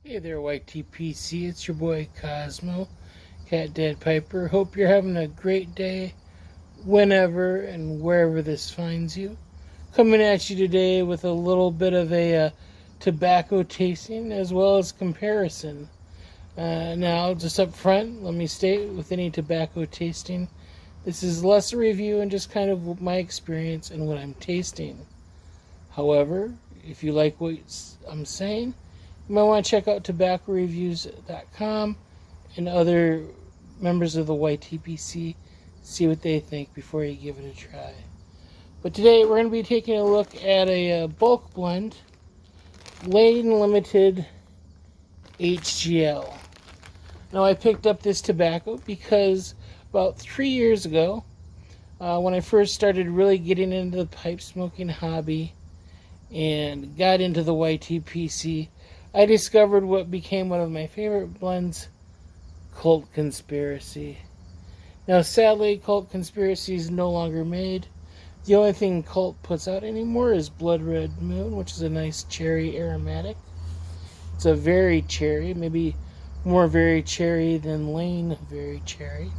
Hey there, YTPC. It's your boy Cosmo, Cat Dad Piper. Hope you're having a great day whenever and wherever this finds you. Coming at you today with a little bit of a tobacco tasting as well as comparison. Now, just up front, let me state with any tobacco tasting, this is less a review and just kind of my experience and what I'm tasting. However, if you like what I'm saying, you might want to check out tobaccoreviews.com and other members of the YTPC, see what they think before you give it a try. But today we're going to be taking a look at a bulk blend, Lane Limited HGL. Now, I picked up this tobacco because about 3 years ago, when I first started really getting into the pipe smoking hobby and got into the YTPC, I discovered what became one of my favorite blends, Cult Conspiracy. Now, sadly, Cult Conspiracy is no longer made. The only thing Cult puts out anymore is Blood Red Moon, which is a nice cherry aromatic. It's a very cherry, maybe more very cherry than Lane very cherry.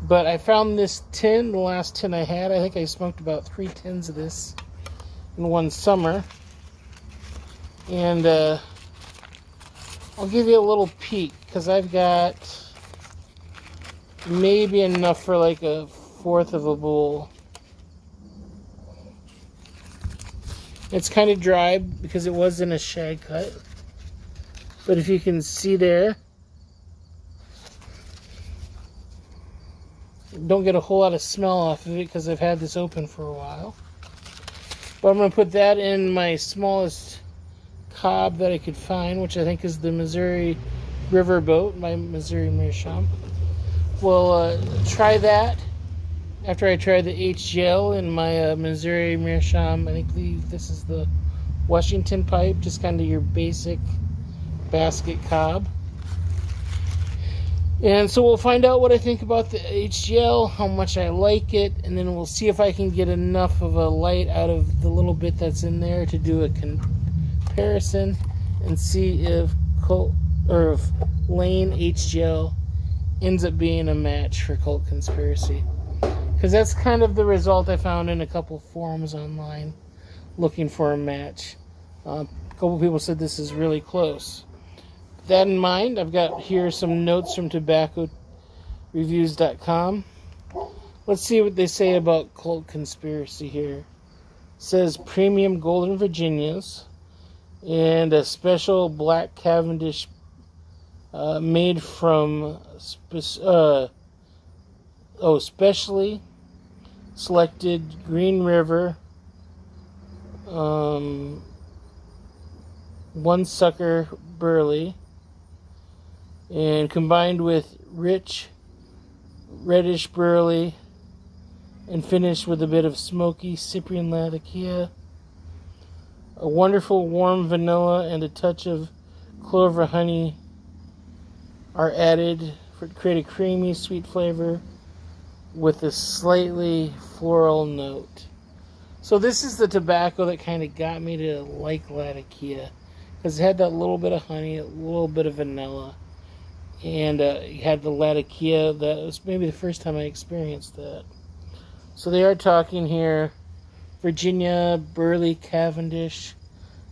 But I found this tin, the last tin I had. I think I smoked about 3 tins of this in one summer. And I'll give you a little peek, because I've got maybe enough for like a fourth of a bowl. It's kind of dry because it was in a shag cut. But if you can see there, don't get a whole lot of smell off of it because I've had this open for a while. But I'm going to put that in my smallest cob that I could find, which I think is the Missouri Riverboat by Missouri Meerschaum. We'll try that after I try the HGL in my Missouri Meerschaum. I believe this is the Washington pipe, just kind of your basic basket cob. And so we'll find out what I think about the HGL, how much I like it, and then we'll see if I can get enough of a light out of the little bit that's in there to do a comparison and see if Lane HGL ends up being a match for Cult Conspiracy. Because that's kind of the result I found in a couple forums online looking for a match. A couple people said this is really close. With that in mind, I've got here some notes from tobaccoreviews.com. Let's see what they say about Cult Conspiracy here. It says premium Golden Virginias and a special black Cavendish made from specially selected Green River one sucker burley, and combined with rich reddish burley and finished with a bit of smoky Cyprian Latakia. A wonderful warm vanilla and a touch of clover honey are added to create a creamy sweet flavor with a slightly floral note. So this is the tobacco that kind of got me to like Latakia, because it had that little bit of honey, a little bit of vanilla, and it had the Latakia. That was maybe the first time I experienced that. So they are talking here Virginia Burley Cavendish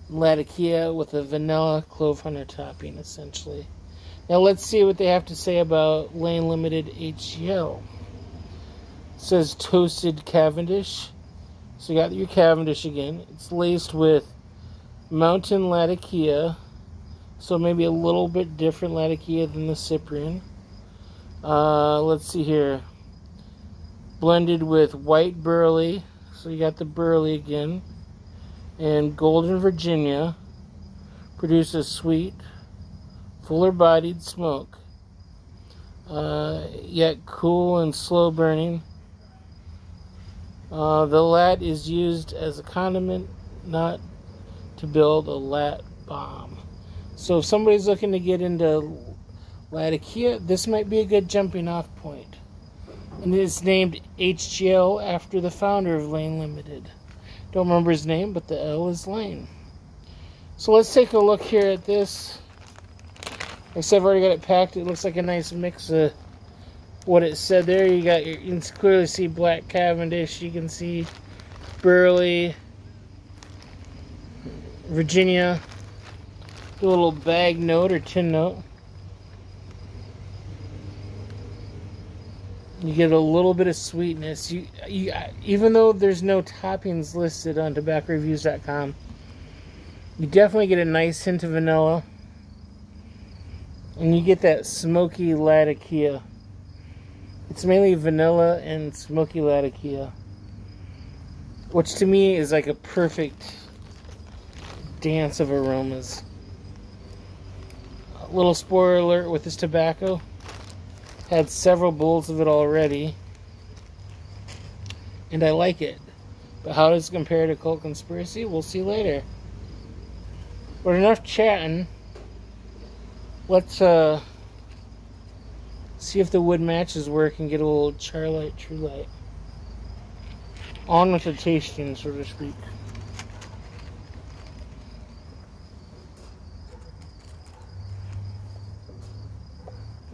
Latakia with a vanilla clove hunter topping, essentially. Now let's see what they have to say about Lane Limited HGL. It says toasted Cavendish. So you got your Cavendish again. It's laced with mountain Latakia, so maybe a little bit different Latakia than the Cyprian. Let's see here. Blended with white burley, so you got the burley again, and Golden Virginia. Produces sweet, fuller-bodied smoke, yet cool and slow burning. The lat is used as a condiment, not to build a lat bomb. So if somebody's looking to get into Latakia, this might be a good jumping off point. And it's named HGL after the founder of Lane Limited. Don't remember his name, but the L is Lane. So let's take a look here at this. Like I said, I've already got it packed. It looks like a nice mix of what it said there. You can clearly see black Cavendish. You can see Burley, Virginia. Do a little bag note or tin note. You get a little bit of sweetness. Even though there's no toppings listed on tobaccoreviews.com, you definitely get a nice hint of vanilla. And you get that smoky latakia. It's mainly vanilla and smoky latakia, which to me is like a perfect dance of aromas. A little spoiler alert with this tobacco. Had several bowls of it already, and I like it. But how does it compare to Cult Conspiracy? We'll see later. But enough chatting. Let's see if the wood matches work and get a little Charlight True Light. On with the tasting, so to speak.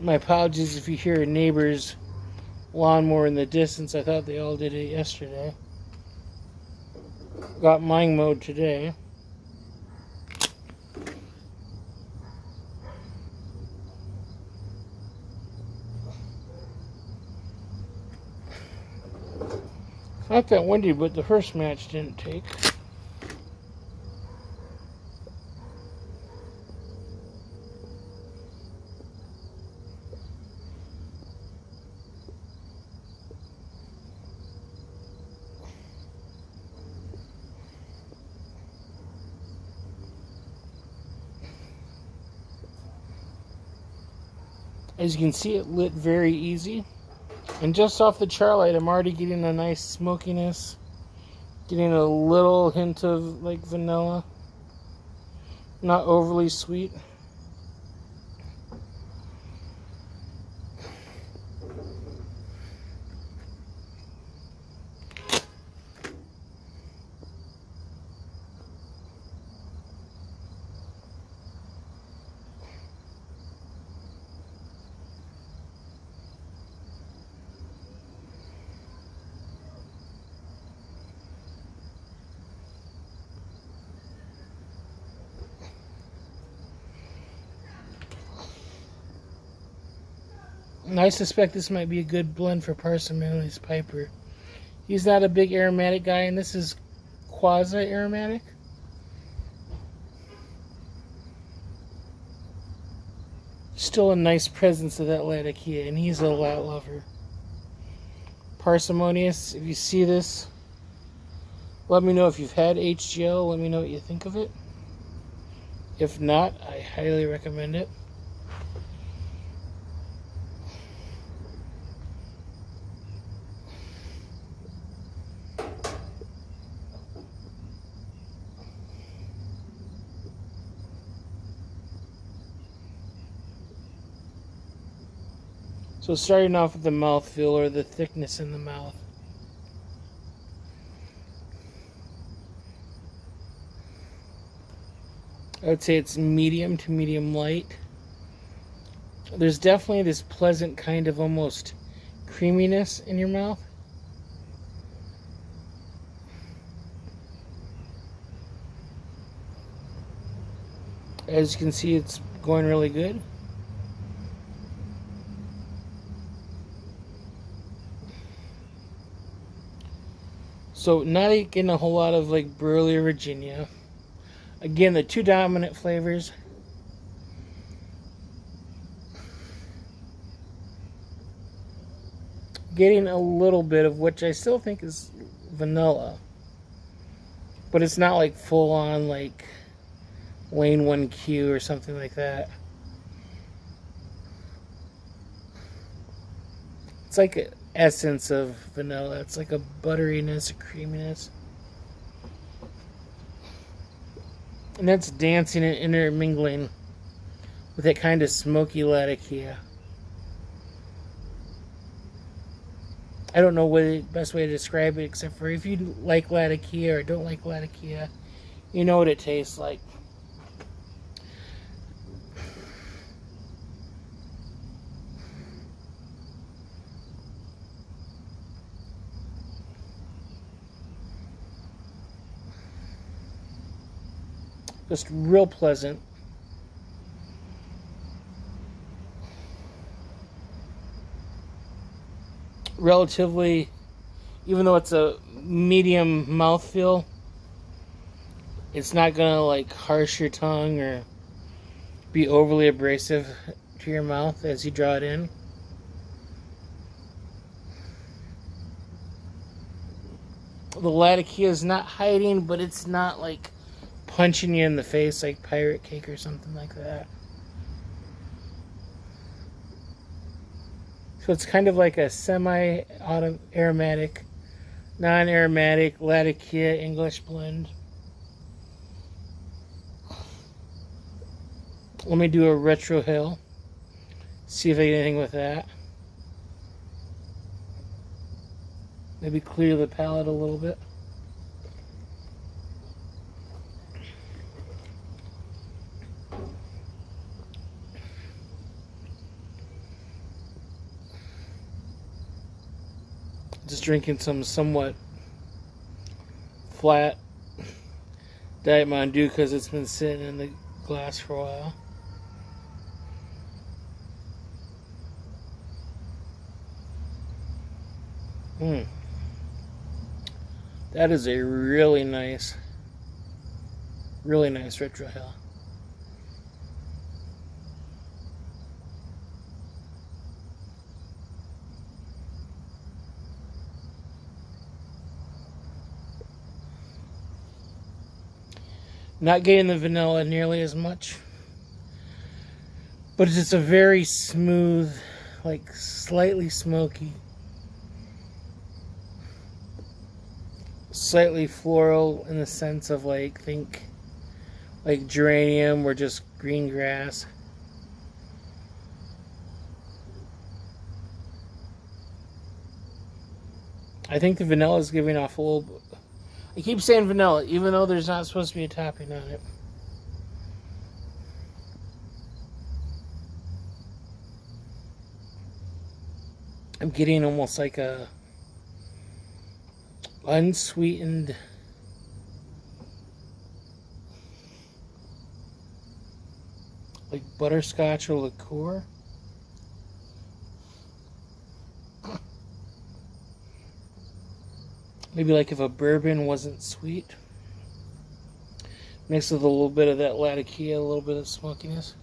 My apologies if you hear a neighbor's lawnmower in the distance. I thought they all did it yesterday. Got mine mowed today. Not that windy, but the first match didn't take. As you can see, it lit very easy. And just off the Charlight, I'm already getting a nice smokiness. Getting a little hint of like vanilla. Not overly sweet. And I suspect this might be a good blend for Parsimonious Piper. He's not a big aromatic guy, and this is quasi-aromatic. Still a nice presence of that latakia, and he's a lat lover. Parsimonious, if you see this, let me know if you've had HGL. Let me know what you think of it. If not, I highly recommend it. So starting off with the mouthfeel, or the thickness in the mouth. I would say it's medium to medium light. There's definitely this pleasant kind of almost creaminess in your mouth. As you can see, it's going really good. So not getting a whole lot of like Burley or Virginia. Again, the two dominant flavors. Getting a little bit of which I still think is vanilla. But it's not like full on like Lane 1Q or something like that. It's like an essence of vanilla. It's like a butteriness, a creaminess. And that's dancing and intermingling with that kind of smoky latakia. I don't know what the best way to describe it, except for if you like latakia or don't like latakia, you know what it tastes like. Just real pleasant. Relatively, even though it's a medium mouthfeel, it's not gonna like harsh your tongue or be overly abrasive to your mouth as you draw it in. The Latakia is not hiding, but it's not like punching you in the face like Pirate Cake or something like that. So it's kind of like a semi-aromatic, non-aromatic Latakia English blend. Let me do a retrohale. See if I get anything with that. Maybe clear the palate a little bit. Just drinking some somewhat flat Diet Mountain Dew because it's been sitting in the glass for a while. That is a really nice retrohale. Not getting the vanilla nearly as much, but it's just a very smooth, like slightly smoky, slightly floral in the sense of like, think like geranium or just green grass. I think the vanilla is giving off a little. I keep saying vanilla, even though there's not supposed to be a topping on it. I'm getting almost like a unsweetened like butterscotch or liqueur. Maybe like if a bourbon wasn't sweet. Mixed with a little bit of that Latakia, a little bit of smokiness.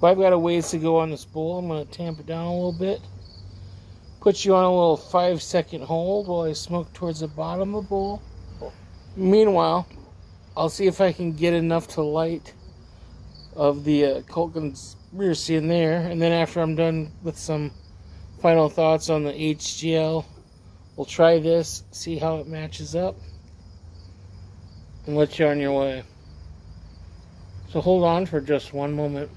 But I've got a ways to go on this bowl. I'm going to tamp it down a little bit. Put you on a little 5-second hold while I smoke towards the bottom of the bowl. Meanwhile, I'll see if I can get enough to light of the Cult Conspiracy in there. And then after I'm done with some final thoughts on the HGL, we'll try this, see how it matches up, and let you on your way. So hold on for just one moment.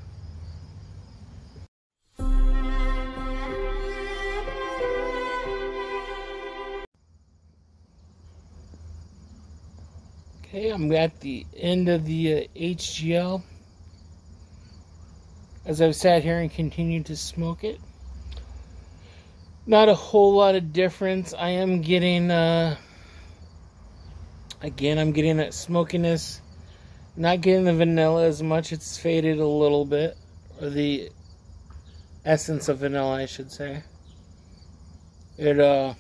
Okay, I'm at the end of the HGL. As I've sat here and continued to smoke it, not a whole lot of difference. I am getting, again, I'm getting that smokiness. Not getting the vanilla as much. It's faded a little bit. Or the essence of vanilla, I should say. The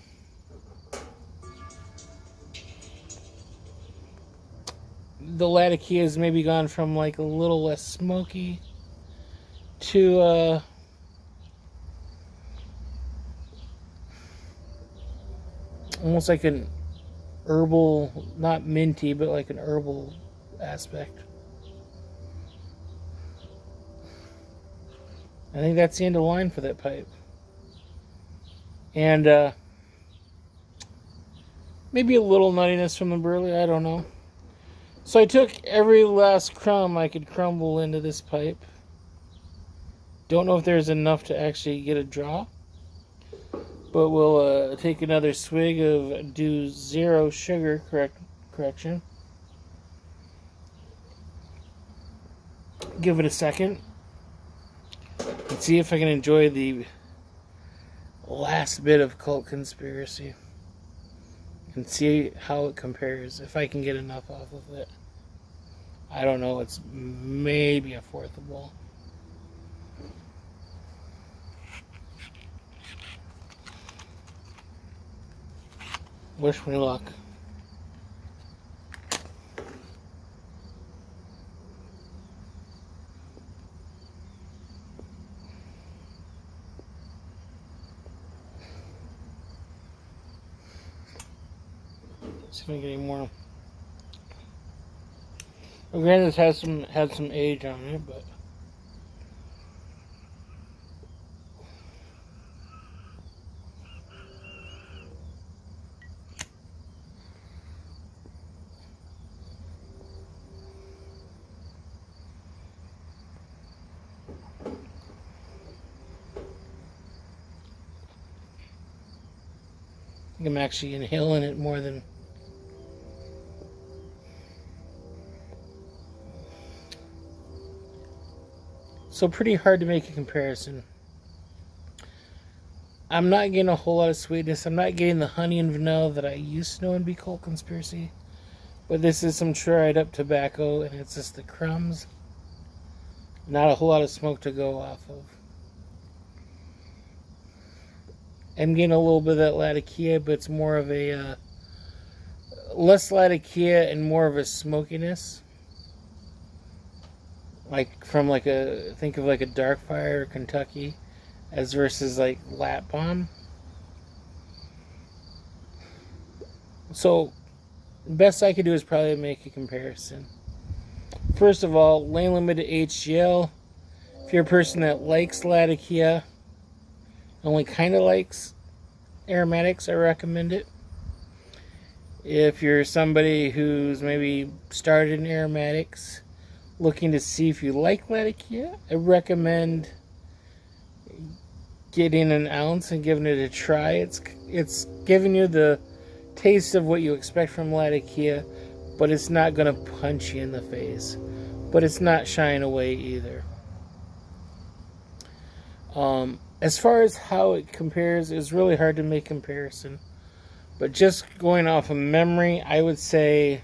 Latakia has maybe gone from like a little less smoky to almost like an herbal, not minty, but like an herbal aspect. I think that's the end of the line for that pipe. And maybe a little nuttiness from the burley, I don't know. So I took every last crumb I could crumble into this pipe. Don't know if there's enough to actually get a draw. But we'll take another swig of do zero sugar correction. Give it a second. And see if I can enjoy the last bit of Cult Conspiracy. And and see how it compares, if I can get enough off of it. I don't know, it's maybe a fourth of a bowl. Wish me luck. See if I can get any more. Well, granted, it had some age on it, but I think I'm actually inhaling it more than. So pretty hard to make a comparison. I'm not getting a whole lot of sweetness. I'm not getting the honey and vanilla that I used to know and be Colt Conspiracy. But this is some dried up tobacco, and it's just the crumbs. Not a whole lot of smoke to go off of. I'm getting a little bit of that Latakia, but it's more of a less Latakia and more of a smokiness. Like from like a, think of like a Dark Fire or Kentucky, as versus like Lat Bomb. So the best I could do is probably make a comparison. First of all, Lane Limited HGL. If you're a person that likes Latakia, only kind of likes aromatics, I recommend it. If you're somebody who's maybe started in aromatics, looking to see if you like Latakia, I recommend getting an ounce and giving it a try. It's giving you the taste of what you expect from Latakia, but it's not going to punch you in the face. But it's not shying away either. As far as how it compares, it's really hard to make comparison. But just going off of memory, I would say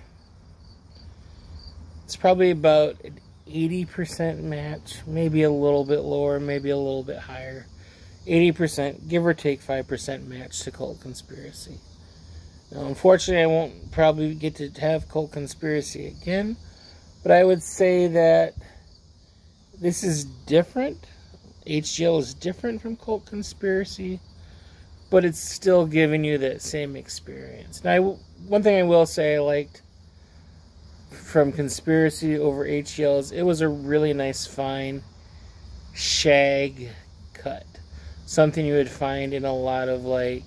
it's probably about an 80% match, maybe a little bit lower, maybe a little bit higher. 80%, give or take 5% match to Colt Conspiracy. Now, unfortunately, I won't probably get to have Colt Conspiracy again, but I would say that this is different. HGL is different from Colt Conspiracy, but it's still giving you that same experience. Now, one thing I will say I liked from Conspiracy over HGL is it was a really nice, fine shag cut. Something you would find in a lot of like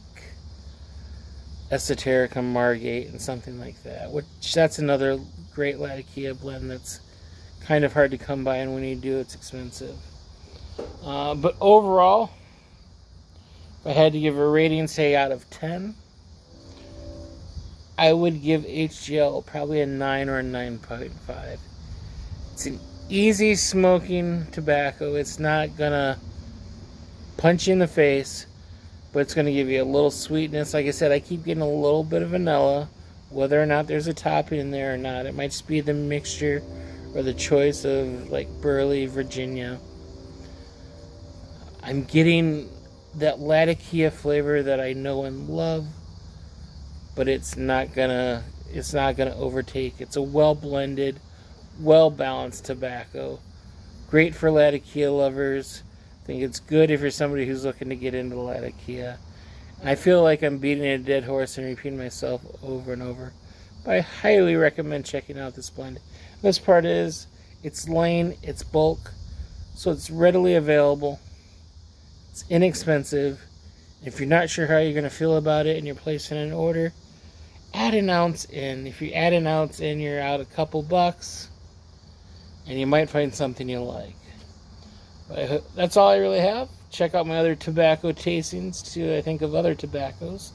Esoterica, Margate, and something like that. Which that's another great Latakia blend that's kind of hard to come by, and when you do, it's expensive. But overall, if I had to give a rating, say out of 10, I would give HGL probably a 9 or a 9.5. It's an easy smoking tobacco. It's not gonna punch you in the face, but it's gonna give you a little sweetness. Like I said, I keep getting a little bit of vanilla, whether or not there's a topping in there or not. It might just be the mixture or the choice of like Burley, Virginia. I'm getting that Latakia flavor that I know and love, but it's not gonna overtake. It's a well blended, well balanced tobacco. Great for Latakia lovers. I think it's good if you're somebody who's looking to get into Latakia. I feel like I'm beating a dead horse and repeating myself over and over, but I highly recommend checking out this blend. This part is, it's Lane, it's bulk, so it's readily available. It's inexpensive. If you're not sure how you're going to feel about it and you're placing an order, add an ounce in. If you add an ounce in, you're out a couple bucks, and you might find something you like. But that's all I really have. Check out my other tobacco tastings too. I think of other tobaccos.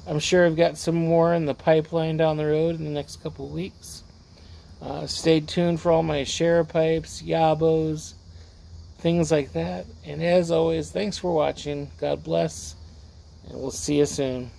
I'm sure I've got some more in the pipeline down the road in the next couple of weeks. Stay tuned for all my share pipes, yabos, things like that. And as always, thanks for watching. God bless, and we'll see you soon.